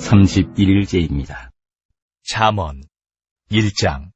31일째입니다. 잠언 1장.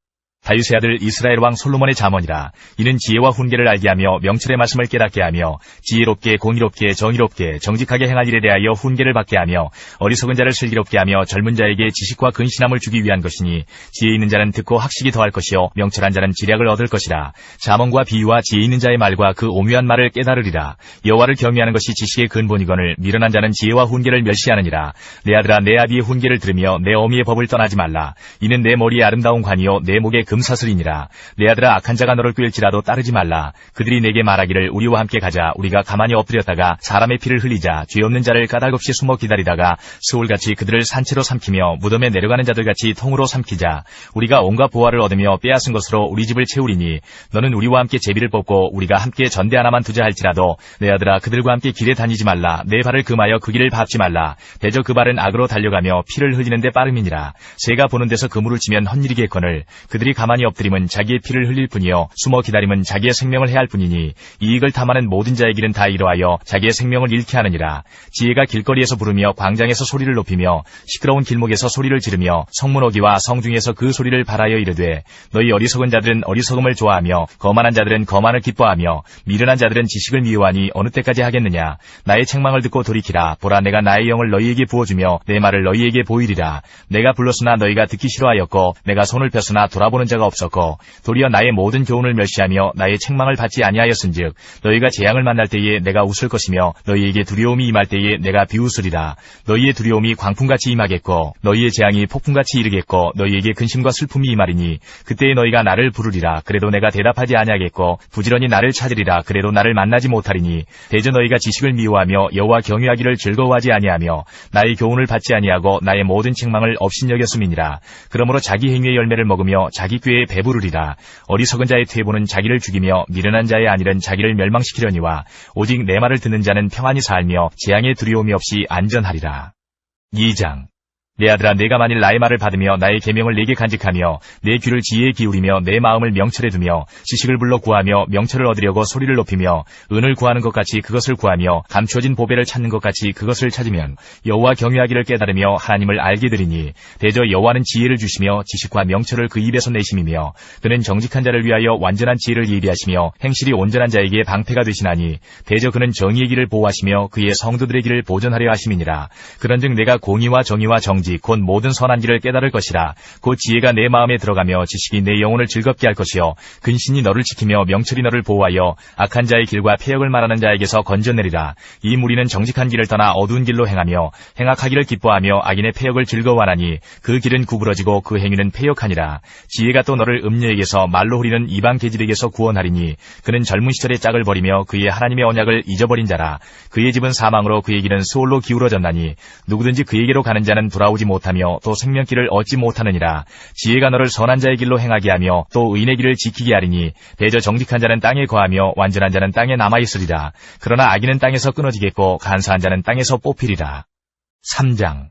다윗의 아들 이스라엘 왕 솔로몬의 잠언이라. 이는 지혜와 훈계를 알게 하며 명철의 말씀을 깨닫게 하며 지혜롭게 공의롭게 정의롭게 정직하게 행할 일에 대하여 훈계를 받게 하며 어리석은 자를 슬기롭게 하며 젊은 자에게 지식과 근신함을 주기 위한 것이니 지혜 있는 자는 듣고 학식이 더할 것이요 명철한 자는 지략을 얻을 것이라. 잠언과 비유와 지혜 있는 자의 말과 그 오묘한 말을 깨달으리라. 여호와를 경외하는 것이 지식의 근본이거늘 미련한 자는 지혜와 훈계를 멸시하느니라. 내 아들아, 내 아비의 훈계를 들으며 내 어미의 법을 떠나지 말라. 이는 내 머리에 아름다운 관이요 내 목에 금사슬이니라. 내 아들아, 악한 자가 너를 꾀일지라도 따르지 말라. 그들이 내게 말하기를 우리와 함께 가자. 우리가 가만히 엎드렸다가 사람의 피를 흘리자. 죄 없는 자를 까닭없이 숨어 기다리다가 스올같이 그들을 산채로 삼키며 무덤에 내려가는 자들같이 통으로 삼키자. 우리가 온갖 보화를 얻으며 빼앗은 것으로 우리 집을 채우리니 너는 우리와 함께 제비를 뽑고 우리가 함께 전대 하나만 두자 할지라도 내 아들아, 그들과 함께 길에 다니지 말라. 내 발을 금하여 그 길을 밟지 말라. 대저 그 발은 악으로 달려가며 피를 흘리는데 빠름이니라. 새가 보는 데서 그물을 치면 헛일이겠거늘 그들이 가만히 엎드림은 자기의 피를 흘릴 뿐이요 숨어 기다림은 자기의 생명을 해할 뿐이니 이익을 탐하는 모든 자의 길은 다 이러하여 자기의 생명을 잃게 하느니라. 지혜가 길거리에서 부르며 광장에서 소리를 높이며 시끄러운 길목에서 소리를 지르며 성문어기와 성중에서 그 소리를 발하여 이르되 너희 어리석은 자들은 어리석음을 좋아하며 거만한 자들은 거만을 기뻐하며 미련한 자들은 지식을 미워하니 어느 때까지 하겠느냐. 나의 책망을 듣고 돌이키라. 보라, 내가 나의 영을 너희에게 부어주며 내 말을 너희에게 보이리라. 내가 불렀으나 너희가 듣기 싫어하였고 내가 손을 폈으나 돌아보는 자가 없었고 도리어 나의 모든 교훈을 멸시하며 나의 책망을 받지 아니하였은즉 너희가 재앙을 만날 때에 내가 웃을 것이며 너희에게 두려움이 임할 때에 내가 비웃으리라. 너희의 두려움이 광풍같이 임하겠고 너희의 재앙이 폭풍같이 이르겠고 너희에게 근심과 슬픔이 임하리니 그때에 너희가 나를 부르리라. 그래도 내가 대답하지 아니하겠고 부지런히 나를 찾으리라. 그래도 나를 만나지 못하리니 대저 너희가 지식을 미워하며 여호와 경외하기를 즐거워하지 아니하며 나의 교훈을 받지 아니하고 나의 모든 책망을 업신여겼음이니라. 그러므로 자기 행위의 열매를 먹으며 자기 꾀에 배부르리라. 어리석은 자의 퇴보는 자기를 죽이며 미련한 자의 안일은 자기를 멸망시키려니와 오직 내 말을 듣는 자는 평안히 살며 재앙의 두려움이 없이 안전하리라. 2장. 내 아들아, 내가 만일 나의 말을 받으며 나의 계명을 내게 간직하며 내 귀를 지혜에 기울이며 내 마음을 명철에 두며 지식을 불러 구하며 명철을 얻으려고 소리를 높이며 은을 구하는 것 같이 그것을 구하며 감추어진 보배를 찾는 것 같이 그것을 찾으면 여호와 경외하기를 깨달으며 하나님을 알게 되리니 대저 여호와는 지혜를 주시며 지식과 명철을 그 입에서 내심이며 그는 정직한 자를 위하여 완전한 지혜를 예비하시며 행실이 온전한 자에게 방패가 되시나니 대저 그는 정의의 길을 보호하시며 그의 성도들의 길을 보존하려 하심이니라. 그런즉 내가 공의와 정의와 정직 곧 모든 선한 길을 깨달을 것이라. 곧 지혜가 내 마음에 들어가며 지식이 내 영혼을 즐겁게 할 것이요 근신이 너를 지키며 명철이 너를 보호하여 악한 자의 길과 폐역을 말하는 자에게서 건져내리라. 이 무리는 정직한 길을 떠나 어두운 길로 행하며 행악하기를 기뻐하며 악인의 폐역을 즐거워하나니 그 길은 구부러지고 그 행위는 폐역하니라. 지혜가 또 너를 음녀에게서 말로 후리는 이방 계집에게서 구원하리니 그는 젊은 시절의 짝을 버리며 그의 하나님의 언약을 잊어버린 자라. 그의 집은 사망으로 그의 길은 수올로 기울어졌나니 누구든지 그에게로 가는 자는 돌아오지 못하며 또 생명길을 얻지 못하느니라. 지혜가 너를 선한 자의 길로 행하게 하며 또 의인의 길을 지키게 하리니 대저 정직한 자는 땅에 거하며 완전한 자는 땅에 남아있으리라. 그러나 악인은 땅에서 끊어지겠고 간사한 자는 땅에서 뽑히리라. 3장.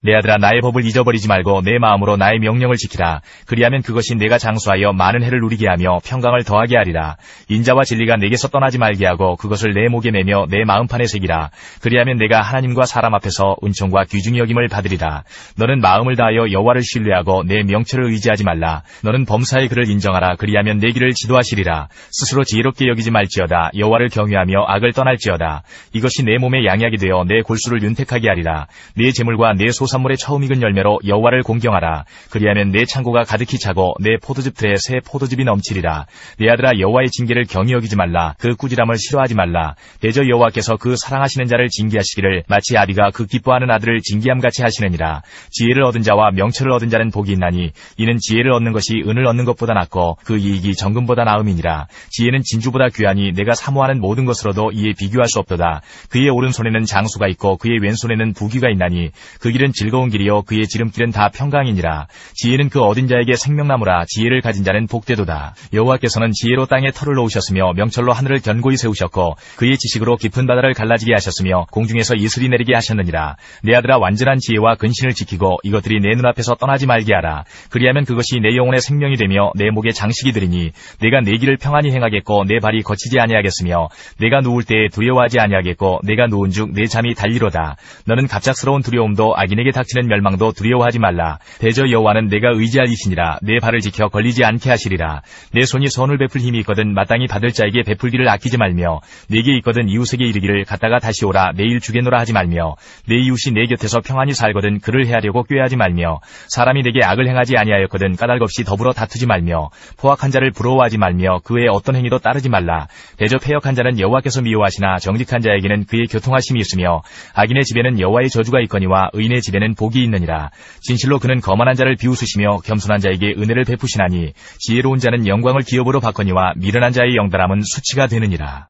내 아들아, 나의 법을 잊어버리지 말고 내 마음으로 나의 명령을 지키라. 그리하면 그것이 내가 장수하여 많은 해를 누리게 하며 평강을 더하게 하리라. 인자와 진리가 내게서 떠나지 말게 하고 그것을 내 목에 매며 내 마음판에 새기라. 그리하면 내가 하나님과 사람 앞에서 은총과 귀중히 여김을 받으리라. 너는 마음을 다하여 여호와를 신뢰하고 내 명철을 의지하지 말라. 너는 범사의 그를 인정하라. 그리하면 내 길을 지도하시리라. 스스로 지혜롭게 여기지 말지어다. 여호와를 경외하며 악을 떠날지어다. 이것이 내 몸에 양약이 되어 내 골수를 윤택하게 하리라. 내 재물과 내 소산물의 처음 익은 열매로 여호와를 공경하라. 그리하면 내 창고가 가득히 차고 내 포도즙 틀에 새 포도즙이 넘치리라. 내 아들아, 여호와의 징계를 경히 여기지 말라. 그 꾸지람을 싫어하지 말라. 대저 여호와께서 그 사랑하시는 자를 징계하시기를 마치 아비가 그 기뻐하는 아들을 징계함같이 하시느니라. 지혜를 얻은 자와 명철을 얻은 자는 복이 있나니 이는 지혜를 얻는 것이 은을 얻는 것보다 낫고 그 이익이 정금보다 나음이니라. 지혜는 진주보다 귀하니 내가 사모하는 모든 것으로도 이에 비교할 수 없도다. 그의 오른손에는 장수가 있고 그의 왼손에는 부귀가 있나니 그 길은 즐거운 길이요 그의 지름길은 다 평강이니라. 지혜는 그 얻은 자에게 생명나무라. 지혜를 가진 자는 복되도다. 여호와께서는 지혜로 땅에 털을 놓으셨으며 명철로 하늘을 견고히 세우셨고 그의 지식으로 깊은 바다를 갈라지게 하셨으며 공중에서 이슬이 내리게 하셨느니라. 내 아들아, 완전한 지혜와 근신을 지키고 이것들이 내 눈앞에서 떠나지 말게 하라. 그리하면 그것이 내 영혼의 생명이 되며 내 목의 장식이 되리니 내가 내 길을 평안히 행하겠고 내 발이 거치지 아니하겠으며 내가 누울 때에 두려워하지 아니하겠고 내가 누운즉 내 잠이 달리로다. 너는 갑작스러운 두려움도 악인에게 내게 닥치는 멸망도 두려워하지 말라. 대저 여호와는 내가 의지할 이시니라. 내 발을 지켜 걸리지 않게 하시리라. 내 손이 선을 베풀 힘이 있거든 마땅히 받을 자에게 베풀기를 아끼지 말며 내게 있거든 이웃에게 이르기를 갔다가 다시 오라 내일 주겠노라 하지 말며 내 이웃이 내 곁에서 평안히 살거든 그를 해하려고 꾀하지 말며 사람이 내게 악을 행하지 아니하였거든 까닭없이 더불어 다투지 말며 포악한 자를 부러워하지 말며 그의 어떤 행위도 따르지 말라. 대저 패역한 자는 여호와께서 미워하시나 정직한 자에게는 그의 교통하심이 있으며 악인의 집에는 여호와의 저주가 있거니와 의인의 집에는 복이 있느니라. 진실로 그는 거만한 자를 비웃으시며 겸손한 자에게 은혜를 베푸시나니 지혜로운 자는 영광을 기업으로 받거니와 미련한 자의 영달함은 수치가 되느니라.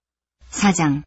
4장.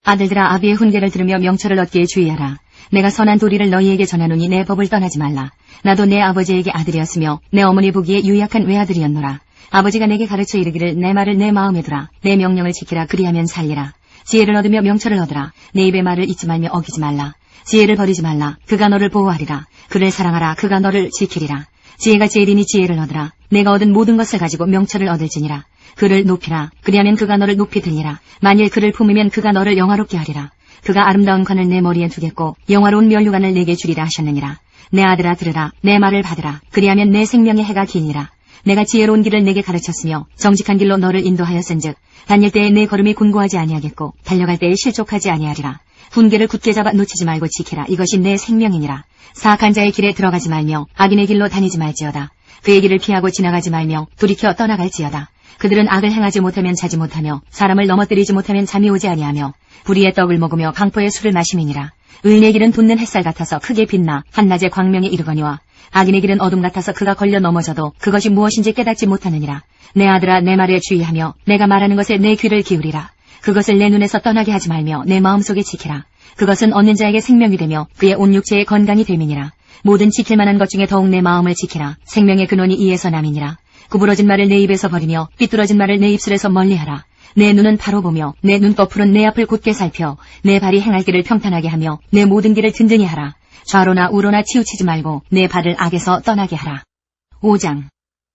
아들들아 아비의 훈계를 들으며 명철을 얻기에 주의하라. 내가 선한 도리를 너희에게 전하노니 내 법을 떠나지 말라. 나도 내 아버지에게 아들이었으며 내 어머니 보기에 유약한 외아들이었노라. 아버지가 내게 가르쳐 이르기를 내 말을 내 마음에 두라. 내 명령을 지키라. 그리하면 살리라. 지혜를 얻으며 명철을 얻으라. 내 입의 말을 잊지 말며 어기지 말라. 지혜를 버리지 말라. 그가 너를 보호하리라. 그를 사랑하라. 그가 너를 지키리라. 지혜가 제일이니 지혜를 얻으라. 내가 얻은 모든 것을 가지고 명철을 얻을지니라. 그를 높이라. 그리하면 그가 너를 높이 들리라. 만일 그를 품으면 그가 너를 영화롭게 하리라. 그가 아름다운 관을 내 머리에 두겠고 영화로운 면류관을 내게 주리라 하셨느니라. 내 아들아 들으라. 내 말을 받으라. 그리하면 내 생명의 해가 기니라. 내가 지혜로운 길을 내게 가르쳤으며 정직한 길로 너를 인도하였은즉 다닐 때에 내 걸음이 곤고하지 아니하겠고 달려갈 때에 실족하지 아니하리라. 훈계를 굳게 잡아 놓치지 말고 지키라. 이것이 내 생명이니라. 사악한 자의 길에 들어가지 말며 악인의 길로 다니지 말지어다. 그의 길을 피하고 지나가지 말며 돌이켜 떠나갈지어다. 그들은 악을 행하지 못하면 자지 못하며 사람을 넘어뜨리지 못하면 잠이 오지 아니하며 불의의 떡을 먹으며 강포의 술을 마심이니라. 의인의 길은 돋는 햇살 같아서 크게 빛나 한낮의 광명에 이르거니와 악인의 길은 어둠 같아서 그가 걸려 넘어져도 그것이 무엇인지 깨닫지 못하느니라. 내 아들아 내 말에 주의하며 내가 말하는 것에 내 귀를 기울이라. 그것을 내 눈에서 떠나게 하지 말며 내 마음속에 지키라. 그것은 얻는 자에게 생명이 되며 그의 온 육체의 건강이 됨이니라. 모든 지킬 만한 것 중에 더욱 내 마음을 지키라. 생명의 근원이 이에서 남이니라. 구부러진 말을 내 입에서 버리며 삐뚤어진 말을 내 입술에서 멀리하라. 내 눈은 바로 보며 내 눈꺼풀은 내 앞을 곧게 살펴 내 발이 행할 길을 평탄하게 하며 내 모든 길을 든든히 하라. 좌로나 우로나 치우치지 말고 내 발을 악에서 떠나게 하라. 5장.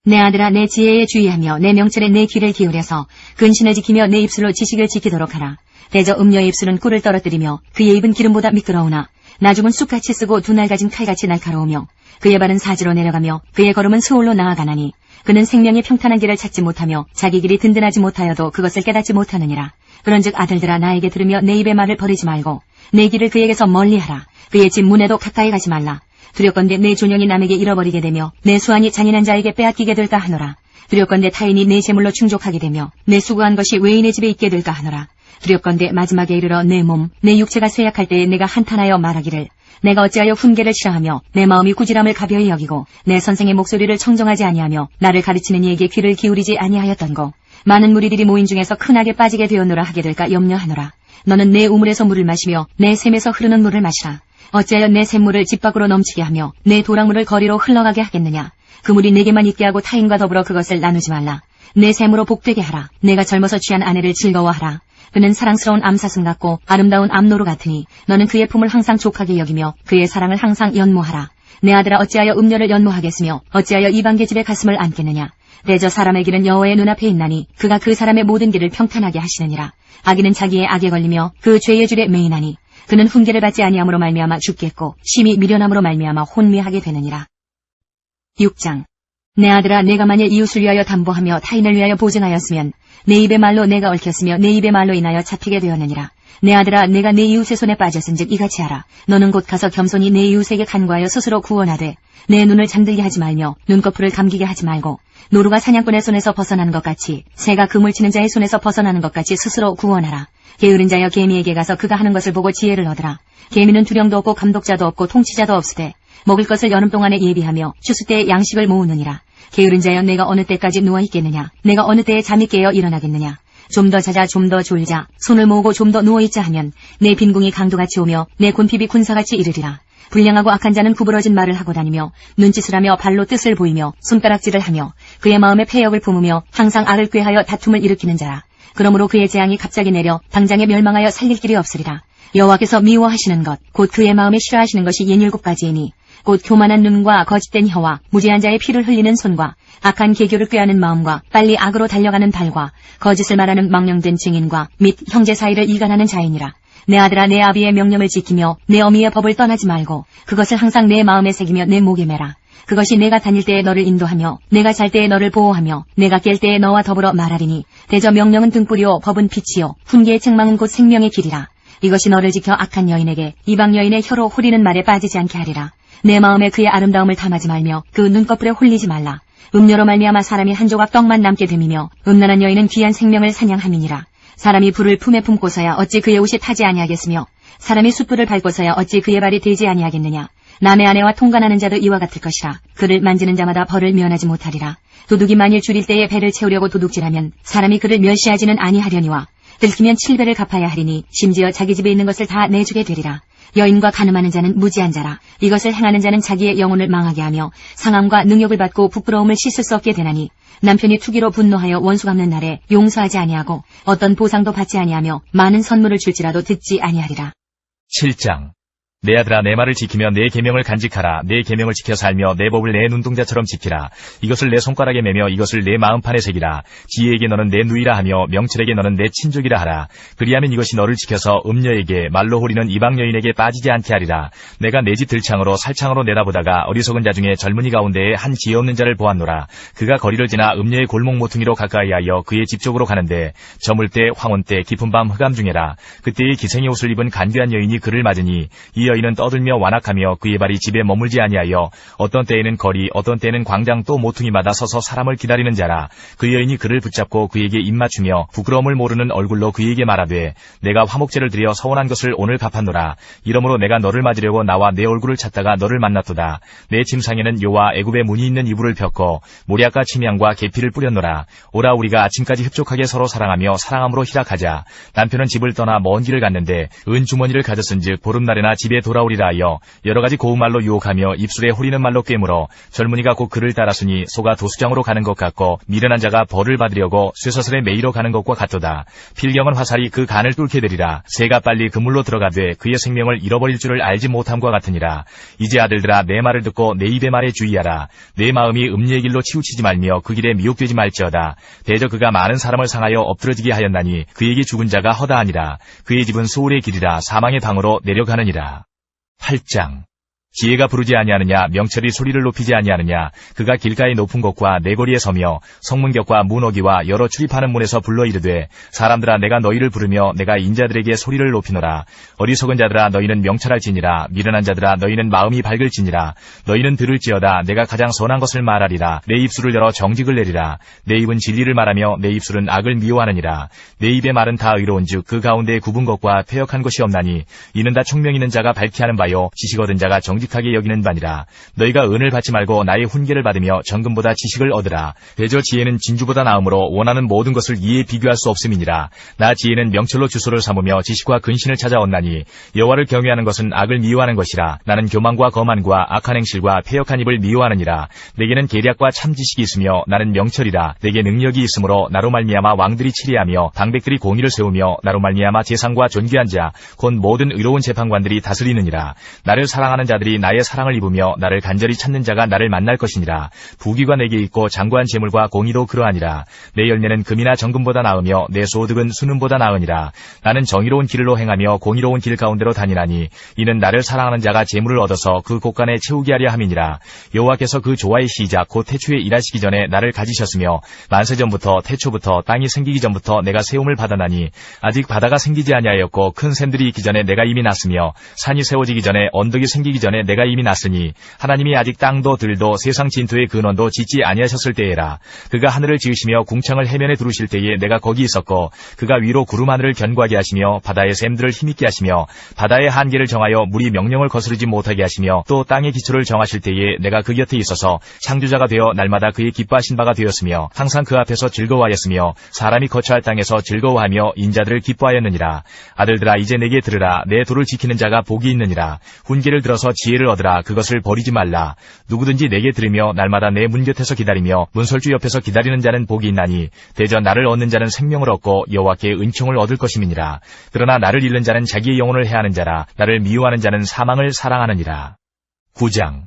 내 아들아 내 지혜에 주의하며 내 명철에 내 귀를 기울여서 근신을 지키며 내 입술로 지식을 지키도록 하라. 대저 음녀의 입술은 꿀을 떨어뜨리며 그의 입은 기름보다 미끄러우나 나중은 쑥같이 쓰고 두 날 가진 칼같이 날카로우며 그의 발은 사지로 내려가며 그의 걸음은 수월로 나아가나니 그는 생명의 평탄한 길을 찾지 못하며 자기 길이 든든하지 못하여도 그것을 깨닫지 못하느니라. 그런즉 아들들아 나에게 들으며 내 입의 말을 버리지 말고 내 길을 그에게서 멀리하라. 그의 집 문에도 가까이 가지 말라. 두렵건대 내 존영이 남에게 잃어버리게 되며 내 수완이 잔인한 자에게 빼앗기게 될까 하노라. 두렵건대 타인이 내 재물로 충족하게 되며 내 수고한 것이 외인의 집에 있게 될까 하노라. 두렵건대 마지막에 이르러 내 몸, 내 육체가 쇠약할 때에 내가 한탄하여 말하기를 내가 어찌하여 훈계를 싫어하며 내 마음이 꾸지람을 가벼이 여기고 내 선생의 목소리를 청정하지 아니하며 나를 가르치는 이에게 귀를 기울이지 아니하였던고. 많은 무리들이 모인 중에서 큰 악에 빠지게 되었노라 하게 될까 염려하노라. 너는 내 우물에서 물을 마시며 내 샘에서 흐르는 물을 마시라. 어찌하여 내 샘물을 집 밖으로 넘치게 하며 내 도랑물을 거리로 흘러가게 하겠느냐. 그 물이 내게만 있게 하고 타인과 더불어 그것을 나누지 말라. 내 샘으로 복되게 하라. 내가 젊어서 취한 아내를 즐거워하라. 그는 사랑스러운 암사슴 같고 아름다운 암노루 같으니 너는 그의 품을 항상 족하게 여기며 그의 사랑을 항상 연모하라. 내 아들아 어찌하여 음녀를 연모하겠으며 어찌하여 이방계 집에 가슴을 안겠느냐. 대저 사람의 길은 여호와의 눈앞에 있나니 그가 그 사람의 모든 길을 평탄하게 하시느니라. 악인은 자기의 악에 걸리며 그 죄의 줄에 매이나니 그는 훈계를 받지 아니함으로 말미암아 죽겠고 심히 미련함으로 말미암아 혼미하게 되느니라. 6장. 내 아들아 내가 만일 이웃을 위하여 담보하며 타인을 위하여 보증하였으면 내 입의 말로 내가 얽혔으며 내 입의 말로 인하여 잡히게 되었느니라. 내 아들아 내가 내 이웃의 손에 빠졌은즉 이같이 하라. 너는 곧 가서 겸손히 내 이웃에게 간구하여 스스로 구원하되 내 눈을 잠들게 하지 말며 눈꺼풀을 감기게 하지 말고 노루가 사냥꾼의 손에서 벗어나는 것 같이 새가 그물 치는 자의 손에서 벗어나는 것 같이 스스로 구원하라. 게으른 자여 개미에게 가서 그가 하는 것을 보고 지혜를 얻으라. 개미는 두령도 없고 감독자도 없고 통치자도 없으되 먹을 것을 여름 동안에 예비하며 추수 때에 양식을 모으느니라. 게으른 자여 내가 어느 때까지 누워있겠느냐. 내가 어느 때에 잠이 깨어 일어나겠느냐. 좀 더 자자 좀 더 졸자 손을 모으고 좀 더 누워있자 하면 내 빈궁이 강도같이 오며 내 곤핍이 군사같이 이르리라. 불량하고 악한 자는 구부러진 말을 하고 다니며 눈짓을 하며 발로 뜻을 보이며 손가락질을 하며 그의 마음에 패역을 품으며 항상 악을 꾀하여 다툼을 일으키는 자라. 그러므로 그의 재앙이 갑자기 내려 당장에 멸망하여 살릴 길이 없으리라. 여호와께서 미워하시는 것 곧 그의 마음에 싫어하시는 것이 67가지이니 곧 교만한 눈과 거짓된 혀와 무죄한 자의 피를 흘리는 손과 악한 계교를 꾀하는 마음과 빨리 악으로 달려가는 발과 거짓을 말하는 망령된 증인과 및 형제 사이를 이간하는 자이니라. 내 아들아, 내 아비의 명령을 지키며 내 어미의 법을 떠나지 말고 그것을 항상 내 마음에 새기며 내 목에 매라. 그것이 내가 다닐 때에 너를 인도하며 내가 잘 때에 너를 보호하며 내가 깰 때에 너와 더불어 말하리니, 대저 명령은 등불이요 법은 빛이요 훈계의 책망은 곧 생명의 길이라. 이것이 너를 지켜 악한 여인에게 이방 여인의 혀로 후리는 말에 빠지지 않게 하리라. 내 마음에 그의 아름다움을 탐하지 말며 그 눈꺼풀에 홀리지 말라. 음료로 말미암아 사람이 한 조각 떡만 남게 됨이며 음란한 여인은 귀한 생명을 사냥함이니라. 사람이 불을 품에 품고서야 어찌 그의 옷이 타지 아니하겠으며 사람이 숯불을 밟고서야 어찌 그의 발이 되지 아니하겠느냐. 남의 아내와 통관하는 자도 이와 같을 것이라. 그를 만지는 자마다 벌을 면하지 못하리라. 도둑이 만일 줄일 때에 배를 채우려고 도둑질하면 사람이 그를 멸시하지는 아니하려니와 들키면 7배를 갚아야 하리니 심지어 자기 집에 있는 것을 다 내주게 되리라. 여인과 간음하는 자는 무지한 자라. 이것을 행하는 자는 자기의 영혼을 망하게 하며 상함과 능욕을 받고 부끄러움을 씻을 수 없게 되나니, 남편이 투기로 분노하여 원수 갚는 날에 용서하지 아니하고 어떤 보상도 받지 아니하며 많은 선물을 줄지라도 듣지 아니하리라. 7장. 내 아들아, 내 말을 지키며 내 계명을 간직하라. 내 계명을 지켜 살며 내 법을 내 눈동자처럼 지키라. 이것을 내 손가락에 매며 이것을 내 마음판에 새기라. 지혜에게 너는 내 누이라 하며 명철에게 너는 내 친족이라 하라. 그리하면 이것이 너를 지켜서 음녀에게 말로 호리는 이방 여인에게 빠지지 않게 하리라. 내가 내 집 들창으로 살창으로 내다보다가 어리석은 자 중에 젊은이 가운데에 한 지혜 없는 자를 보았노라. 그가 거리를 지나 음녀의 골목 모퉁이로 가까이하여 그의 집 쪽으로 가는데, 저물 때 황혼 때 깊은 밤 흑암 중에라. 그때의 기생의 옷을 입은 간귀한 여인이 그를 맞으니 이 여인은 떠들며 완악하며 그의 발이 집에 머물지 아니하여 어떤 때에는 거리 어떤 때에는 광장 또 모퉁이마다 서서 사람을 기다리는 자라. 그 여인이 그를 붙잡고 그에게 입맞추며 부끄러움을 모르는 얼굴로 그에게 말하되, 내가 화목제를 드려 서운한 것을 오늘 갚았노라. 이러므로 내가 너를 맞으려고 나와 내 얼굴을 찾다가 너를 만났도다. 내 침상에는 요와 애굽의 문이 있는 이불을 폈고 모략과 침향과 계피를 뿌렸노라. 오라, 우리가 아침까지 흡족하게 서로 사랑하며 사랑함으로 희락하자. 남편은 집을 떠나 먼 길을 갔는데 은주머니를 가졌은즉 보름날에나 집에 돌아오리라 하여 여러 가지 고운 말로 유혹하며 입술에 호리는 말로 꿰물어 젊은이가 곧 그를 따랐으니 소가 도수장으로 가는 것 같고 미련한 자가 벌을 받으려고 쇠사슬에 매이러 가는 것과 같도다. 필경은 화살이 그 간을 뚫게 되리라. 새가 빨리 그물로 들어가되 그의 생명을 잃어버릴 줄을 알지 못함과 같으니라. 이제 아들들아, 내 말을 듣고 내 입의 말에 주의하라. 내 마음이 음녀의 길로 치우치지 말며 그 길에 미혹되지 말지어다. 대저 그가 많은 사람을 상하여 엎드러지게 하였나니 그에게 죽은 자가 허다하니라. 그의 집은 소울의 길이라 사망의 방으로 내려가느니라. 8장. 지혜가 부르지 아니하느냐, 명철이 소리를 높이지 아니하느냐. 그가 길가의 높은 곳과 내거리에 서며 성문격과 문어기와 여러 출입하는 문에서 불러 이르되, 사람들아, 내가 너희를 부르며 내가 인자들에게 소리를 높이노라. 어리석은 자들아, 너희는 명철할지니라. 미련한 자들아, 너희는 마음이 밝을지니라. 너희는 들을지어다. 내가 가장 선한 것을 말하리라. 내 입술을 열어 정직을 내리라. 내 입은 진리를 말하며 내 입술은 악을 미워하느니라. 내 입의 말은 다 의로운즉 그 가운데 굽은 것과 패역한 것이 없나니, 이는 다 총명 있는 자가 밝게 하는 바요 지식 얻은 자가 정직하게 여기는 바니라. 너희가 은을 받지 말고 나의 훈계를 받으며 정금보다 지식을 얻으라. 대저 지혜는 진주보다 나음으로 원하는 모든 것을 이에 비교할 수 없음이니라. 나 지혜는 명철로 주소를 삼으며 지식과 근신을 찾아 얻나니, 여호와를 경외하는 것은 악을 미워하는 것이라. 나는 교만과 거만과 악한 행실과 패역한 입을 미워하느니라. 내게는 계략과 참 지식이 있으며 나는 명철이라. 내게 능력이 있으므로 나로 말미암아 왕들이 치리하며 방백들이 공의를 세우며 나로 말미암아 재상과 존귀한 자 곧 모든 의로운 재판관들이 다스리느니라. 나를 사랑하는 자들이 나의 사랑을 입으며 나를 간절히 찾는 자가 나를 만날 것이니라. 부귀가 내게 있고 장구한 재물과 공의도 그러하니라. 내 열매는 금이나 정금보다 나으며 내 소득은 수는보다 나으니라. 나는 정의로운 길로 행하며 공의로운 길 가운데로 다니나니, 이는 나를 사랑하는 자가 재물을 얻어서 그 곳간에 채우게 하려 함이니라. 여호와께서 그 조화의 시작 곧 태초에 일하시기 전에 나를 가지셨으며 만세전부터 태초부터 땅이 생기기 전부터 내가 세움을 받아나니, 아직 바다가 생기지 아니하였고 큰 샘들이 있기 전에 내가 이미 났으며 산이 세워지기 전에 언덕이 생기기 전에 내가 이미 났으니, 하나님이 아직 땅도 들도 세상 진토의 근원도 짓지 아니하셨을 때에라. 그가 하늘을 지으시며 궁창을 해면에 두르실 때에 내가 거기 있었고, 그가 위로 구름 하늘을 견고하게 하시며 바다의 샘들을 힘있게 하시며 바다의 한계를 정하여 물이 명령을 거스르지 못하게 하시며 또 땅의 기초를 정하실 때에 내가 그 곁에 있어서 창조자가 되어 날마다 그의 기뻐하신 바가 되었으며 항상 그 앞에서 즐거워하였으며 사람이 거처할 땅에서 즐거워하며 인자들을 기뻐하였느니라. 아들들아, 이제 내게 들으라. 내 도를 지키는 자가 복이 있느니라. 훈계를 들어서 지혜를 얻으라. 그것을 버리지 말라. 누구든지 내게 들으며 날마다 내 문 곁에서 기다리며 문설주 옆에서 기다리는 자는 복이 있나니, 대저 나를 얻는 자는 생명을 얻고 여호와께 은총을 얻을 것임이니라. 그러나 나를 잃는 자는 자기의 영혼을 해하는 자라. 나를 미워하는 자는 사망을 사랑하느니라. 9장.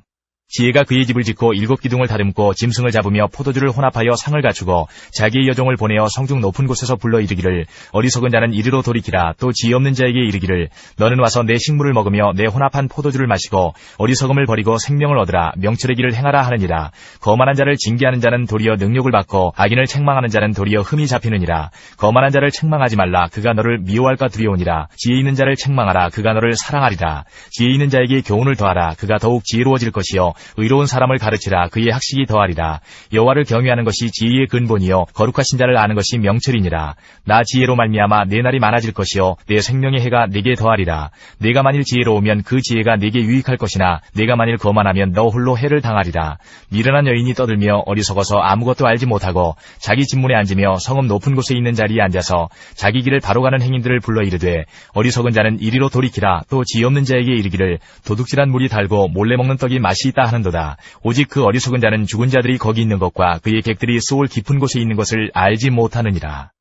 지혜가 그의 집을 짓고 7 기둥을 다듬고 짐승을 잡으며 포도주를 혼합하여 상을 갖추고 자기의 여종을 보내어 성중 높은 곳에서 불러 이르기를 어리석은 자는 이리로 돌이키라. 또 지혜 없는 자에게 이르기를 너는 와서 내 식물을 먹으며 내 혼합한 포도주를 마시고 어리석음을 버리고 생명을 얻으라. 명철의 길을 행하라 하느니라. 거만한 자를 징계하는 자는 도리어 능력을 받고 악인을 책망하는 자는 도리어 흠이 잡히느니라. 거만한 자를 책망하지 말라. 그가 너를 미워할까 두려우니라. 지혜 있는 자를 책망하라. 그가 너를 사랑하리라. 지혜 있는 자에게 교훈을 더하라. 그가 더욱 지혜로워질 것이요 의로운 사람을 가르치라. 그의 학식이 더하리라. 여호와를 경외하는 것이 지혜의 근본이요 거룩하신 자를 아는 것이 명철이니라. 나 지혜로 말미암아 내 날이 많아질 것이요 내 생명의 해가 내게 더하리라. 내가 만일 지혜로우면 그 지혜가 내게 유익할 것이나 내가 만일 거만하면 너 홀로 해를 당하리라. 미련한 여인이 떠들며 어리석어서 아무것도 알지 못하고 자기 집문에 앉으며 성읍 높은 곳에 있는 자리에 앉아서 자기 길을 바로 가는 행인들을 불러 이르되 어리석은 자는 이리로 돌이키라. 또 지혜 없는 자에게 이르기를 도둑질한 물이 달고 몰래 먹는 떡이 맛이 있다 하는도다. 오직 그 어리석은 자는 죽은 자들이 거기 있는 것과 그의 객들이 수올 깊은 곳에 있는 것을 알지 못하느니라.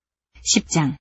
10장.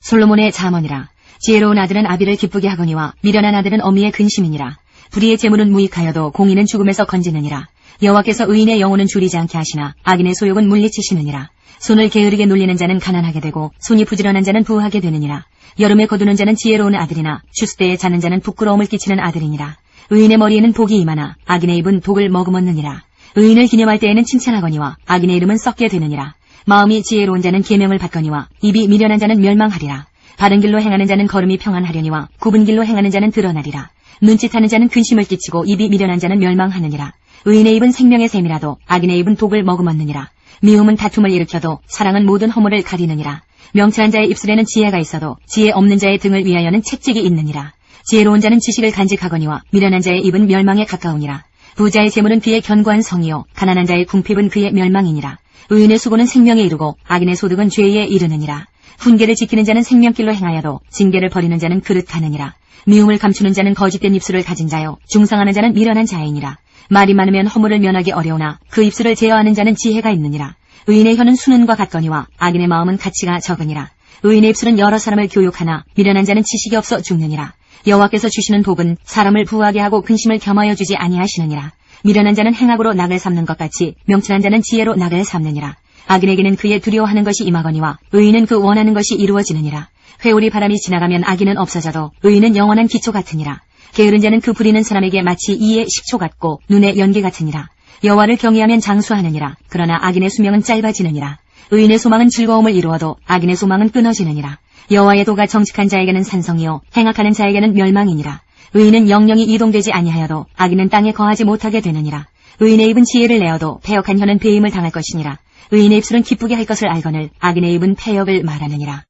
솔로몬의 잠언이라. 지혜로운 아들은 아비를 기쁘게 하거니와 미련한 아들은 어미의 근심이니라. 불의의 재물은 무익하여도 공의는 죽음에서 건지느니라. 여호와께서 의인의 영혼은 줄이지 않게 하시나 악인의 소욕은 물리치시느니라. 손을 게으르게 놀리는 자는 가난하게 되고 손이 부지런한 자는 부하게 되느니라. 여름에 거두는 자는 지혜로운 아들이나 추수때에 자는 자는 부끄러움을 끼치는 아들이니라. 의인의 머리에는 복이 임하나 악인의 입은 독을 머금었느니라. 의인을 기념할 때에는 칭찬하거니와 악인의 이름은 썩게 되느니라. 마음이 지혜로운 자는 계명을 받거니와 입이 미련한 자는 멸망하리라. 바른 길로 행하는 자는 걸음이 평안하려니와 굽은 길로 행하는 자는 드러나리라. 눈짓하는 자는 근심을 끼치고 입이 미련한 자는 멸망하느니라. 의인의 입은 생명의 샘이라도 악인의 입은 독을 머금었느니라. 미움은 다툼을 일으켜도 사랑은 모든 허물을 가리느니라. 명철한 자의 입술에는 지혜가 있어도 지혜 없는 자의 등을 위하여는 채찍이 있느니라. 지혜로운 자는 지식을 간직하거니와 미련한 자의 입은 멸망에 가까우니라. 부자의 재물은 그의 견고한 성이요 가난한 자의 궁핍은 그의 멸망이니라. 의인의 수고는 생명에 이르고 악인의 소득은 죄에 이르느니라. 훈계를 지키는 자는 생명길로 행하여도 징계를 버리는 자는 그릇하느니라. 미움을 감추는 자는 거짓된 입술을 가진 자요 중상하는 자는 미련한 자이니라. 말이 많으면 허물을 면하기 어려우나 그 입술을 제어하는 자는 지혜가 있느니라. 의인의 혀는 수는과 같거니와 악인의 마음은 가치가 적으니라. 의인의 입술은 여러 사람을 교육하나 미련한 자는 지식이 없어 죽느니라. 여호와께서 주시는 복은 사람을 부하게 하고 근심을 겸하여 주지 아니하시느니라. 미련한 자는 행악으로 낙을 삼는 것 같이 명철한 자는 지혜로 낙을 삼느니라. 악인에게는 그의 두려워하는 것이 임하거니와 의인은 그 원하는 것이 이루어지느니라. 회오리 바람이 지나가면 악인은 없어져도 의인은 영원한 기초 같으니라. 게으른 자는 그 부리는 사람에게 마치 이의 식초 같고 눈의 연기 같으니라. 여호와를 경외하면 장수하느니라. 그러나 악인의 수명은 짧아지느니라. 의인의 소망은 즐거움을 이루어도 악인의 소망은 끊어지느니라. 여호와의 도가 정직한 자에게는 산성이요 행악하는 자에게는 멸망이니라. 의인은 영영이 이동되지 아니하여도 악인은 땅에 거하지 못하게 되느니라. 의인의 입은 지혜를 내어도 패역한 혀는 배임을 당할 것이니라. 의인의 입술은 기쁘게 할 것을 알거늘 악인의 입은 패역을 말하느니라.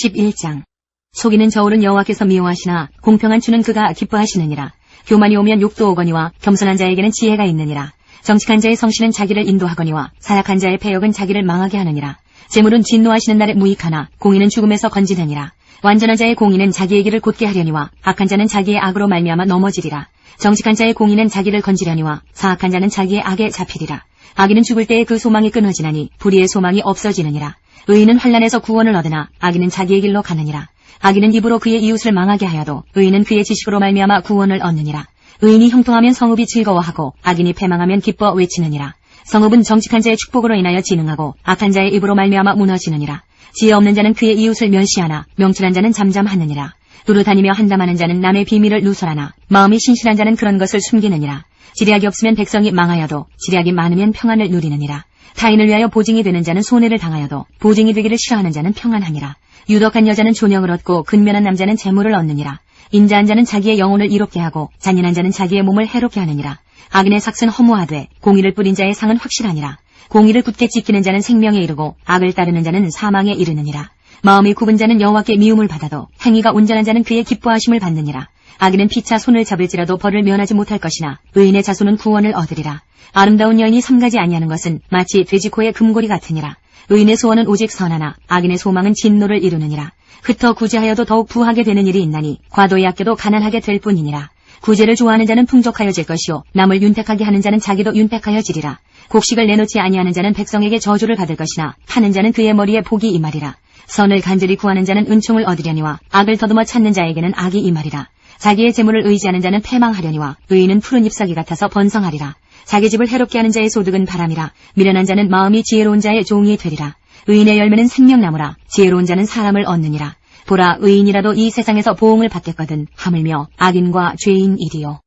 11장. 속이는 저울은 여호와께서 미워하시나 공평한 추는 그가 기뻐하시느니라. 교만이 오면 욕도 오거니와 겸손한 자에게는 지혜가 있느니라. 정직한 자의 성실은 자기를 인도하거니와 사약한 자의 패역은 자기를 망하게 하느니라. 재물은 진노하시는 날에 무익하나 공의는 죽음에서 건지느니라. 완전한 자의 공의는 자기의 길을 곧게 하려니와 악한 자는 자기의 악으로 말미암아 넘어지리라. 정직한 자의 공의는 자기를 건지려니와 사악한 자는 자기의 악에 잡히리라. 악인은 죽을 때에 그 소망이 끊어지나니 불의의 소망이 없어지느니라. 의인은 환난에서 구원을 얻으나 악인은 자기의 길로 가느니라. 악인은 입으로 그의 이웃을 망하게 하여도 의인은 그의 지식으로 말미암아 구원을 얻느니라. 의인이 형통하면 성읍이 즐거워하고 악인이 패망하면 기뻐 외치느니라. 성읍은 정직한 자의 축복으로 인하여 진흥하고 악한 자의 입으로 말미암아 무너지느니라. 지혜 없는 자는 그의 이웃을 멸시하나 명철한 자는 잠잠하느니라. 두루 다니며 한담하는 자는 남의 비밀을 누설하나 마음이 신실한 자는 그런 것을 숨기느니라. 지략이 없으면 백성이 망하여도 지략이 많으면 평안을 누리느니라. 타인을 위하여 보증이 되는 자는 손해를 당하여도 보증이 되기를 싫어하는 자는 평안하니라. 유덕한 여자는 존영을 얻고 근면한 남자는 재물을 얻느니라. 인자한 자는 자기의 영혼을 이롭게 하고 잔인한 자는 자기의 몸을 해롭게 하느니라. 악인의 삭은 허무하되 공의를 뿌린 자의 상은 확실하니라. 공의를 굳게 지키는 자는 생명에 이르고 악을 따르는 자는 사망에 이르느니라. 마음이 굽은 자는 여호와께 미움을 받아도 행위가 온전한 자는 그의 기뻐하심을 받느니라. 악인은 피차 손을 잡을지라도 벌을 면하지 못할 것이나 의인의 자손은 구원을 얻으리라. 아름다운 여인이 삼가지 아니하는 것은 마치 돼지코의 금고리 같으니라. 의인의 소원은 오직 선하나 악인의 소망은 진노를 이루느니라. 흩어 구제하여도 더욱 부하게 되는 일이 있나니 과도에 아껴도 가난하게 될 뿐이니라. 구제를 좋아하는 자는 풍족하여질 것이요 남을 윤택하게 하는 자는 자기도 윤택하여지리라. 곡식을 내놓지 아니하는 자는 백성에게 저주를 받을 것이나 파는 자는 그의 머리에 복이 임하리라. 선을 간절히 구하는 자는 은총을 얻으려니와 악을 더듬어 찾는 자에게는 악이 임하리라. 자기의 재물을 의지하는 자는 패망하려니와 의인은 푸른 잎사귀 같아서 번성하리라. 자기 집을 해롭게 하는 자의 소득은 바람이라. 미련한 자는 마음이 지혜로운 자의 종이 되리라. 의인의 열매는 생명나무라. 지혜로운 자는 사람을 얻느니라. 보라, 의인이라도 이 세상에서 보응을 받겠거든. 하물며 악인과 죄인이리요.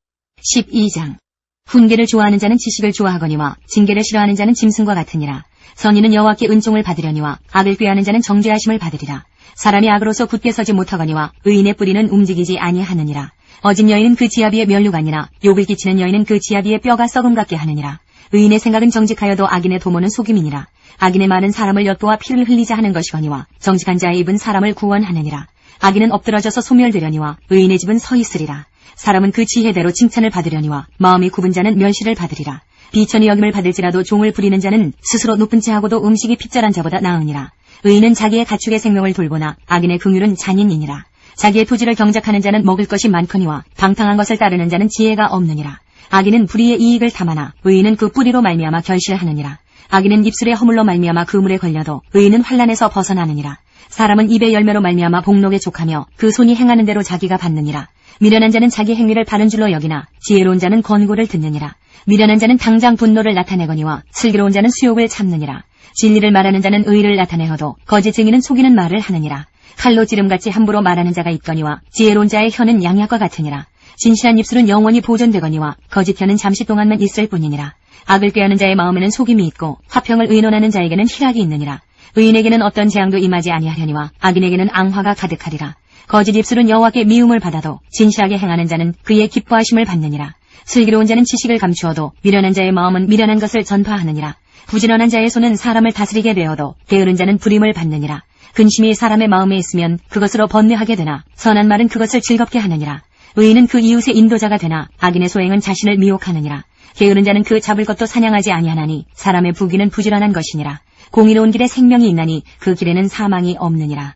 12장. 훈계를 좋아하는 자는 지식을 좋아하거니와 징계를 싫어하는 자는 짐승과 같으니라. 선인은 여호와께 은총을 받으려니와 악을 꾀하는 자는 정죄하심을 받으리라. 사람이 악으로서 굳게 서지 못하거니와 의인의 뿌리는 움직이지 아니하느니라. 어진 여인은 그 지압 위에 면류가니라. 욕을 끼치는 여인은 그 지압 위에 뼈가 썩음 같게 하느니라. 의인의 생각은 정직하여도 악인의 도모는 속임이니라. 악인의 말은 사람을 엿보아 피를 흘리자 하는 것이거니와 정직한 자의 입은 사람을 구원하느니라. 악인은 엎드러져서 소멸되려니와 의인의 집은 서 있으리라. 사람은 그 지혜대로 칭찬을 받으려니와 마음이 굽은 자는 멸시를 받으리라. 비천히 여김을 받을지라도 종을 부리는 자는 스스로 높은 채하고도 음식이 핍절한 자보다 나으니라. 의인은 자기의 가축의 생명을 돌보나 악인의 긍휼은 잔인이니라. 자기의 토지를 경작하는 자는 먹을 것이 많거니와 방탕한 것을 따르는 자는 지혜가 없느니라. 악인은 불의의 이익을 탐하나 의인은 그 뿌리로 말미암아 결실하느니라. 악인은 입술의 허물로 말미암아 그물에 걸려도 의인은 환난에서 벗어나느니라. 사람은 입의 열매로 말미암아 복록에 족하며 그 손이 행하는 대로 자기가 받느니라. 미련한 자는 자기 행위를 바른 줄로 여기나 지혜로운 자는 권고를 듣느니라. 미련한 자는 당장 분노를 나타내거니와 슬기로운 자는 수욕을 참느니라. 진리를 말하는 자는 의를 나타내어도 거짓 증인은 속이는 말을 하느니라. 칼로 찌름같이 함부로 말하는 자가 있거니와 지혜로운 자의 혀는 양약과 같으니라. 진실한 입술은 영원히 보존되거니와 거짓 혀는 잠시 동안만 있을 뿐이니라. 악을 꾀하는 자의 마음에는 속임이 있고 화평을 의논하는 자에게는 희락이 있느니라. 의인에게는 어떤 재앙도 임하지 아니하려니와 악인에게는 앙화가 가득하리라. 거짓 입술은 여호와께 미움을 받아도 진실하게 행하는 자는 그의 기뻐하심을 받느니라. 슬기로운 자는 지식을 감추어도 미련한 자의 마음은 미련한 것을 전파하느니라. 부지런한 자의 손은 사람을 다스리게 되어도 게으른 자는 불임을 받느니라. 근심이 사람의 마음에 있으면 그것으로 번뇌하게 되나 선한 말은 그것을 즐겁게 하느니라. 의인은 그 이웃의 인도자가 되나 악인의 소행은 자신을 미혹하느니라. 게으른 자는 그 잡을 것도 사냥하지 아니하나니 사람의 부귀는 부지런한 것이니라. 공의로운 길에 생명이 있나니 그 길에는 사망이 없느니라.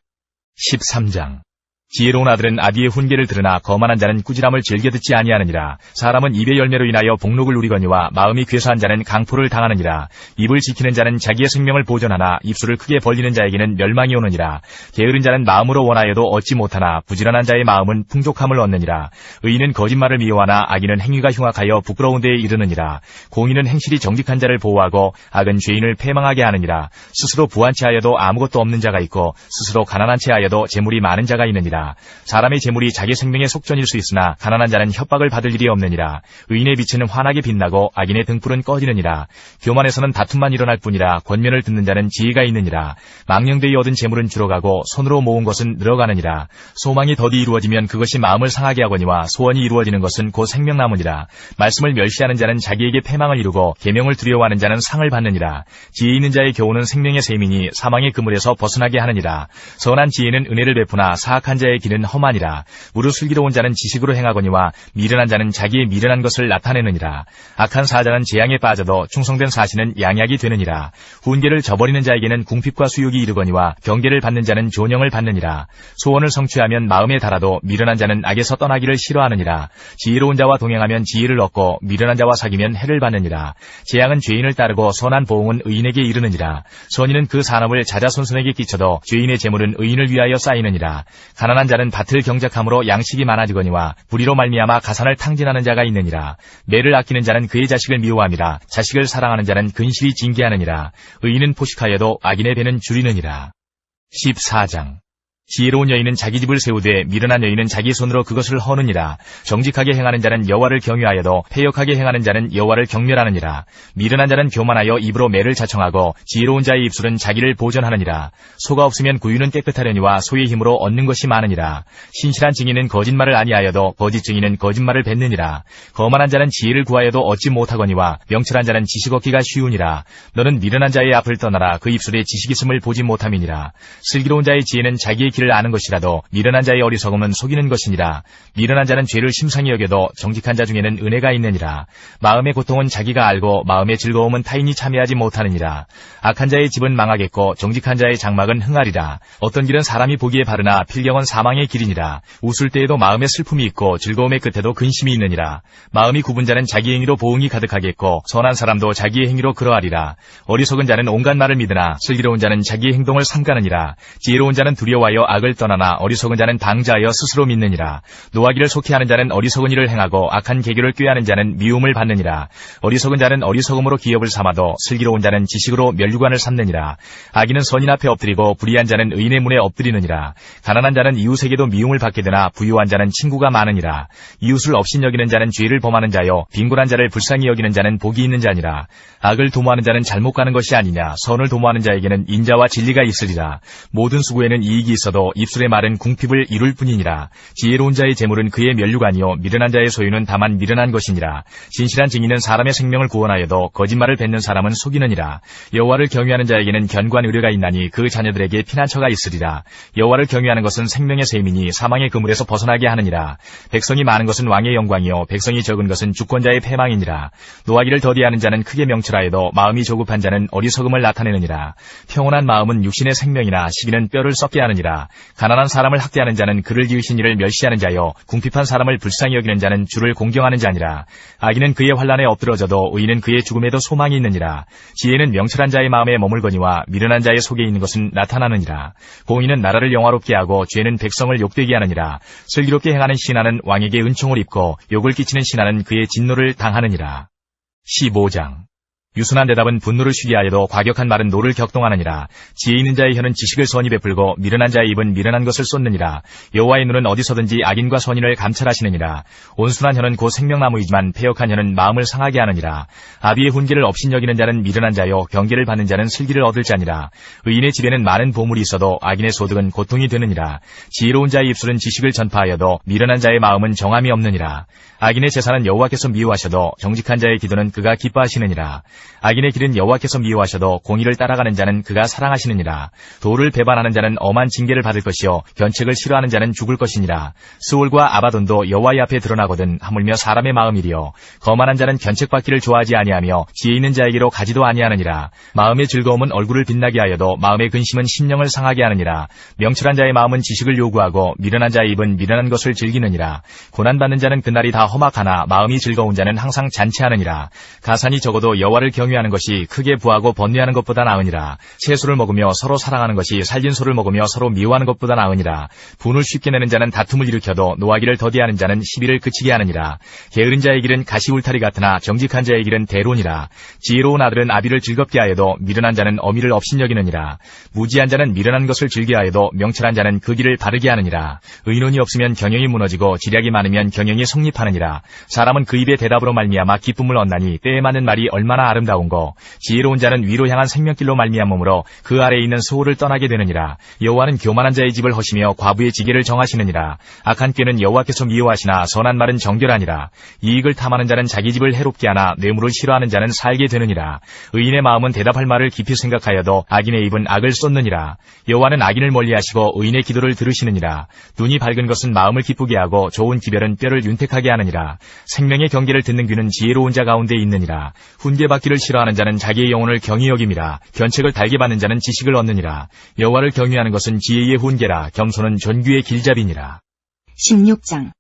13장. 지혜로운 아들은 아비의 훈계를 들으나 거만한 자는 꾸지람을 즐겨 듣지 아니하느니라. 사람은 입의 열매로 인하여 복록을 누리거니와 마음이 괴사한 자는 강포를 당하느니라. 입을 지키는 자는 자기의 생명을 보존하나 입술을 크게 벌리는 자에게는 멸망이 오느니라. 게으른 자는 마음으로 원하여도 얻지 못하나 부지런한 자의 마음은 풍족함을 얻느니라. 의인은 거짓말을 미워하나 악인은 행위가 흉악하여 부끄러운 데에 이르느니라. 공의는 행실이 정직한 자를 보호하고 악은 죄인을 패망하게 하느니라. 스스로 부한 채하여도 아무것도 없는 자가 있고 스스로 가난한 채하여도 재물이 많은 자가 있느니라. 사람의 재물이 자기 생명의 속전일 수 있으나 가난한 자는 협박을 받을 일이 없느니라. 의인의 빛은 환하게 빛나고 악인의 등불은 꺼지느니라. 교만에서는 다툼만 일어날 뿐이라 권면을 듣는 자는 지혜가 있느니라. 망령되이 얻은 재물은 줄어가고 손으로 모은 것은 늘어가느니라. 소망이 더디 이루어지면 그것이 마음을 상하게 하거니와 소원이 이루어지는 것은 곧 생명나무니라. 말씀을 멸시하는 자는 자기에게 패망을 이루고 계명을 두려워하는 자는 상을 받느니라. 지혜 있는 자의 교훈은 생명의 셈이니 사망의 그물에서 벗어나게 하느니라. 선한 지혜는 은혜를 베푸나 사악한 자의 길은 험하니라. 무릇 슬기로운 자는 지식으로 행하거니와 미련한 자는 자기의 미련한 것을 나타내느니라. 악한 사자는 재앙에 빠져도 충성된 사신은 양약이 되느니라. 훈계를 저버리는 자에게는 궁핍과 수욕이 이르거니와 경계를 받는 자는 존영을 받느니라. 소원을 성취하면 마음에 달아도 미련한 자는 악에서 떠나기를 싫어하느니라. 지혜로운 자와 동행하면 지혜를 얻고 미련한 자와 사귀면 해를 받느니라. 재앙은 죄인을 따르고 선한 보응은 의인에게 이르느니라. 선인은 그 산업을 자자손손에게 끼쳐도 죄인의 재물은 의인을 위하여 쌓이느니라. 가난한 자는 밭을 경작함으로 양식이 많아지거니와 불의로 말미암아 가산을 탕진하는 자가 있느니라. 매를 아끼는 자는 그의 자식을 미워함이라. 자식을 사랑하는 자는 근실이 징계하느니라. 의인은 포식하여도 악인의 배는 줄이느니라. 14장. 지혜로운 여인은 자기 집을 세우되 미련한 여인은 자기 손으로 그것을 허느니라. 정직하게 행하는 자는 여호와를 경외하여도 패역하게 행하는 자는 여호와를 경멸하느니라. 미련한 자는 교만하여 입으로 매를 자청하고 지혜로운 자의 입술은 자기를 보전하느니라. 소가 없으면 구유는 깨끗하려니와 소의 힘으로 얻는 것이 많으니라. 신실한 증인은 거짓말을 아니하여도 거짓 증인은 거짓말을 뱉느니라. 거만한 자는 지혜를 구하여도 얻지 못하거니와 명철한 자는 지식 얻기가 쉬우니라. 너는 미련한 자의 앞을 떠나라. 그 입술에 지식 있음을 보지 못함이니라. 슬기로운 자의 지혜는 자기의 길을 아는 것이라도 미련한 자의 어리석음은 속이는 것이니라. 미련한 자는 죄를 심상히 여겨도 정직한 자 중에는 은혜가 있느니라. 마음의 고통은 자기가 알고 마음의 즐거움은 타인이 참여하지 못하느니라. 악한 자의 집은 망하겠고 정직한 자의 장막은 흥하리라. 어떤 길은 사람이 보기에 바르나 필경은 사망의 길이니라. 웃을 때에도 마음에 슬픔이 있고 즐거움의 끝에도 근심이 있느니라. 마음이 굽은 자는 자기 행위로 보응이 가득하겠고 선한 사람도 자기의 행위로 그러하리라. 어리석은 자는 온갖 말을 믿으나 슬기로운 자는 자기의 행동을 삼가느니라. 지혜로운 자는 두려워하여 악을 떠나나 어리석은 자는 방자하여 스스로 믿느니라. 노하기를 속히 하는 자는 어리석은 일을 행하고 악한 계교를 꾀하는 자는 미움을 받느니라. 어리석은 자는 어리석음으로 기업을 삼아도 슬기로운 자는 지식으로 면류관을 삼느니라. 악인은 선인 앞에 엎드리고 불의한 자는 의인의 문에 엎드리느니라. 가난한 자는 이웃에게도 미움을 받게 되나 부유한 자는 친구가 많으니라. 이웃을 업신여기는 자는 죄를 범하는 자요 빈곤한 자를 불쌍히 여기는 자는 복이 있는 자니라. 악을 도모하는 자는 잘못 가는 것이 아니냐. 선을 도모하는 자에게는 인자와 진리가 있으리라. 모든 수고에는 이익이 있어도 입술의 말은 궁핍을 이룰 뿐이니라. 지혜로운 자의 재물은 그의 면류관이요 미련한 자의 소유는 다만 미련한 것이니라. 진실한 증인은 사람의 생명을 구원하여도 거짓말을 뱉는 사람은 속이느니라. 여호와를 경외하는 자에게는 견고한 의뢰가 있나니 그 자녀들에게 피난처가 있으리라. 여호와를 경외하는 것은 생명의 셈이니 사망의 그물에서 벗어나게 하느니라. 백성이 많은 것은 왕의 영광이요 백성이 적은 것은 주권자의 패망이니라. 노하기를 더디하는 자는 크게 명철하여도 마음이 조급한 자는 어리석음을 나타내느니라. 평온한 마음은 육신의 생명이나 시기는 뼈를 썩게 하느니라. 가난한 사람을 학대하는 자는 그를 지으신 이를 멸시하는 자요 궁핍한 사람을 불쌍히 여기는 자는 주를 공경하는 자니라. 악인은 그의 환난에 엎드러져도 의인은 그의 죽음에도 소망이 있느니라. 지혜는 명철한 자의 마음에 머물거니와 미련한 자의 속에 있는 것은 나타나느니라. 공의는 나라를 영화롭게 하고 죄는 백성을 욕되게 하느니라. 슬기롭게 행하는 신하는 왕에게 은총을 입고 욕을 끼치는 신하는 그의 진노를 당하느니라. 15장. 유순한 대답은 분노를 쉬게 하여도 과격한 말은 노를 격동하느니라. 지혜 있는 자의 혀는 지식을 선히 베풀고 미련한 자의 입은 미련한 것을 쏟느니라. 여호와의 눈은 어디서든지 악인과 선인을 감찰하시느니라. 온순한 혀는 곧 생명나무이지만 패역한 혀는 마음을 상하게 하느니라. 아비의 훈계를 업신여기는 자는 미련한 자요 경계를 받는 자는 슬기를 얻을 자니라. 의인의 집에는 많은 보물이 있어도 악인의 소득은 고통이 되느니라. 지혜로운 자의 입술은 지식을 전파하여도 미련한 자의 마음은 정함이 없느니라. 악인의 재산은 여호와께서 미워하셔도 정직한 자의 기도는 그가 기뻐하시느니라. 악인의 길은 여호와께서 미워하셔도 공의를 따라가는 자는 그가 사랑하시느니라. 도를 배반하는 자는 엄한 징계를 받을 것이요 견책을 싫어하는 자는 죽을 것이니라. 스올과 아바돈도 여호와의 앞에 드러나거든 하물며 사람의 마음이리요. 거만한 자는 견책받기를 좋아하지 아니하며 지혜 있는 자에게로 가지도 아니하느니라. 마음의 즐거움은 얼굴을 빛나게 하여도 마음의 근심은 심령을 상하게 하느니라. 명철한 자의 마음은 지식을 요구하고 미련한 자의 입은 미련한 것을 즐기느니라. 고난받는 자는 그날이 다 험악하나 마음이 즐거운 자는 항상 잔치하느니라. 가산이 적어도 여호와를 경외하는 것이 크게 부하고 번뇌하는 것보다 나으니라. 채소를 먹으며 서로 사랑하는 것이 살진 소를 먹으며 서로 미워하는 것보다 나으니라. 분을 쉽게 내는 자는 다툼을 일으켜도 노하기를 더디하는 자는 시비를 그치게 하느니라. 게으른 자의 길은 가시 울타리 같으나 정직한 자의 길은 대론이라. 지혜로운 아들은 아비를 즐겁게 하여도 미련한 자는 어미를 업신여기느니라. 무지한 자는 미련한 것을 즐겨하여도 명철한 자는 그 길을 바르게 하느니라. 의논이 없으면 경영이 무너지고 지략이 많으면 경영이 성립하느니라. 사람은 그 입의 대답으로 말미암아 기쁨을 얻나니 때에 맞는 말이 얼마나 아름다운고. 지혜로운 자는 위로 향한 생명길로 말미암음으로 그 아래에 있는 소홀을 떠나게 되느니라. 여호와는 교만한 자의 집을 허시며 과부의 지계를 정하시느니라. 악한 꾀는 여호와께서 미워하시나 선한 말은 정결하니라. 이익을 탐하는 자는 자기 집을 해롭게 하나 뇌물을 싫어하는 자는 살게 되느니라. 의인의 마음은 대답할 말을 깊이 생각하여도 악인의 입은 악을 쏟느니라. 여호와는 악인을 멀리하시고 의인의 기도를 들으시느니라. 눈이 밝은 것은 마음을 기쁘게 하고 좋은 기별은 뼈를 윤택하게 하느니라. 생명의 경계를 듣는 귀는 지혜로운 자 가운데 있느니라. 훈계받기를 싫어하는 자는 자기의 영혼을 경히 여김이라. 견책을 달게 받는 자는 지식을 얻느니라. 여호와를 경외하는 것은 지혜의 훈계라. 겸손은 존귀의 길잡이니라. 16장.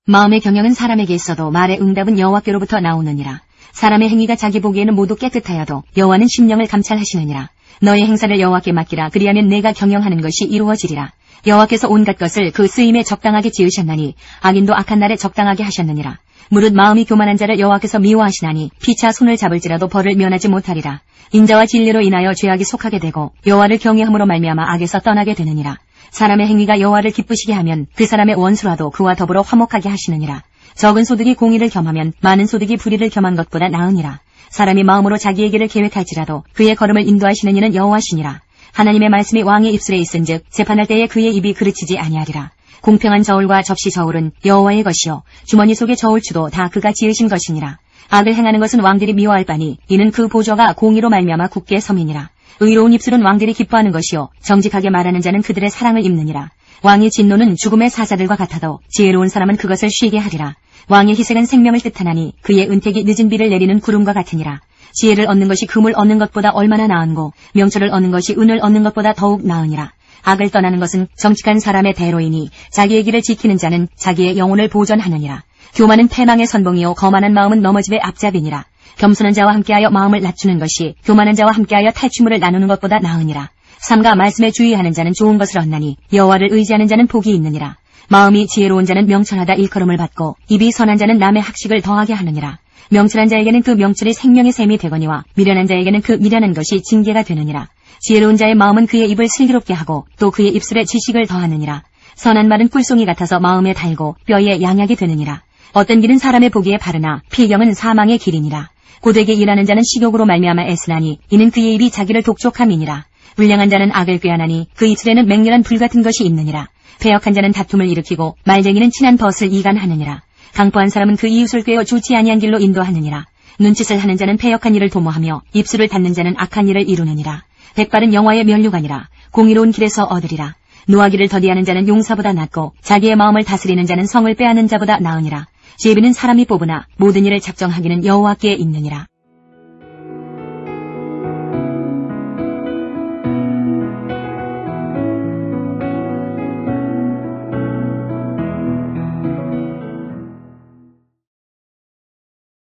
마음의 경영은 사람에게 있어도 말의 응답은 여호와께로부터 나오느니라. 사람의 행위가 자기 보기에는 모두 깨끗하여도 여호와는 심령을 감찰하시느니라. 너의 행사를 여호와께 맡기라. 그리하면 내가 경영하는 것이 이루어지리라. 여호와께서 온갖 것을 그 쓰임에 적당하게 지으셨나니 악인도 악한 날에 적당하게 하셨느니라. 무릇 마음이 교만한 자를 여호와께서 미워하시나니 피차 손을 잡을지라도 벌을 면하지 못하리라. 인자와 진리로 인하여 죄악이 속하게 되고 여호와를 경외함으로 말미암아 악에서 떠나게 되느니라. 사람의 행위가 여호와를 기쁘시게 하면 그 사람의 원수라도 그와 더불어 화목하게 하시느니라. 적은 소득이 공의를 겸하면 많은 소득이 불의를 겸한 것보다 나으니라. 사람이 마음으로 자기의 길을 계획할지라도 그의 걸음을 인도하시는 이는 여호와시니라. 하나님의 말씀이 왕의 입술에 있은즉 재판할 때에 그의 입이 그르치지 아니하리라. 공평한 저울과 접시 저울은 여호와의 것이요 주머니 속의 저울추도 다 그가 지으신 것이니라. 악을 행하는 것은 왕들이 미워할 바니 이는 그 보좌가 공의로 말미암아 굳게 섬이니라. 의로운 입술은 왕들이 기뻐하는 것이요 정직하게 말하는 자는 그들의 사랑을 입느니라. 왕의 진노는 죽음의 사자들과 같아도 지혜로운 사람은 그것을 쉬게 하리라. 왕의 희생은 생명을 뜻하나니 그의 은택이 늦은 비를 내리는 구름과 같으니라. 지혜를 얻는 것이 금을 얻는 것보다 얼마나 나은고 명철을 얻는 것이 은을 얻는 것보다 더욱 나으니라. 악을 떠나는 것은 정직한 사람의 대로이니 자기의 길을 지키는 자는 자기의 영혼을 보전하느니라. 교만은 패망의 선봉이요 거만한 마음은 넘어짐의 앞잡이니라. 겸손한 자와 함께하여 마음을 낮추는 것이 교만한 자와 함께하여 탈취물을 나누는 것보다 나으니라. 삼가 말씀에 주의하는 자는 좋은 것을 얻나니 여호와를 의지하는 자는 복이 있느니라. 마음이 지혜로운 자는 명철하다 일컬음을 받고 입이 선한 자는 남의 학식을 더하게 하느니라. 명철한 자에게는 그 명철이 생명의 샘이 되거니와 미련한 자에게는 그 미련한 것이 징계가 되느니라. 지혜로운 자의 마음은 그의 입을 슬기롭게 하고 또 그의 입술에 지식을 더하느니라. 선한 말은 꿀송이 같아서 마음에 달고 뼈에 양약이 되느니라. 어떤 길은 사람의 보기에 바르나 필경은 사망의 길이니라. 고되게 일하는 자는 식욕으로 말미암아 애쓰나니 이는 그의 입이 자기를 독촉함이니라. 불량한 자는 악을 꾀하나니 그 입술에는 맹렬한 불 같은 것이 있느니라. 패역한 자는 다툼을 일으키고 말쟁이는 친한 벗을 이간하느니라. 강포한 사람은 그 이웃을 꾀어 좋지 아니한 길로 인도하느니라. 눈짓을 하는 자는 패역한 일을 도모하며 입술을 닫는 자는 악한 일을 이루느니라. 백발은 영화의 면류관이라. 공의로운 길에서 얻으리라. 노하기를 더디하는 자는 용사보다 낫고 자기의 마음을 다스리는 자는 성을 빼앗는 자보다 나으니라. 제비는 사람이 뽑으나 모든 일을 작정하기는 여호와께 있느니라.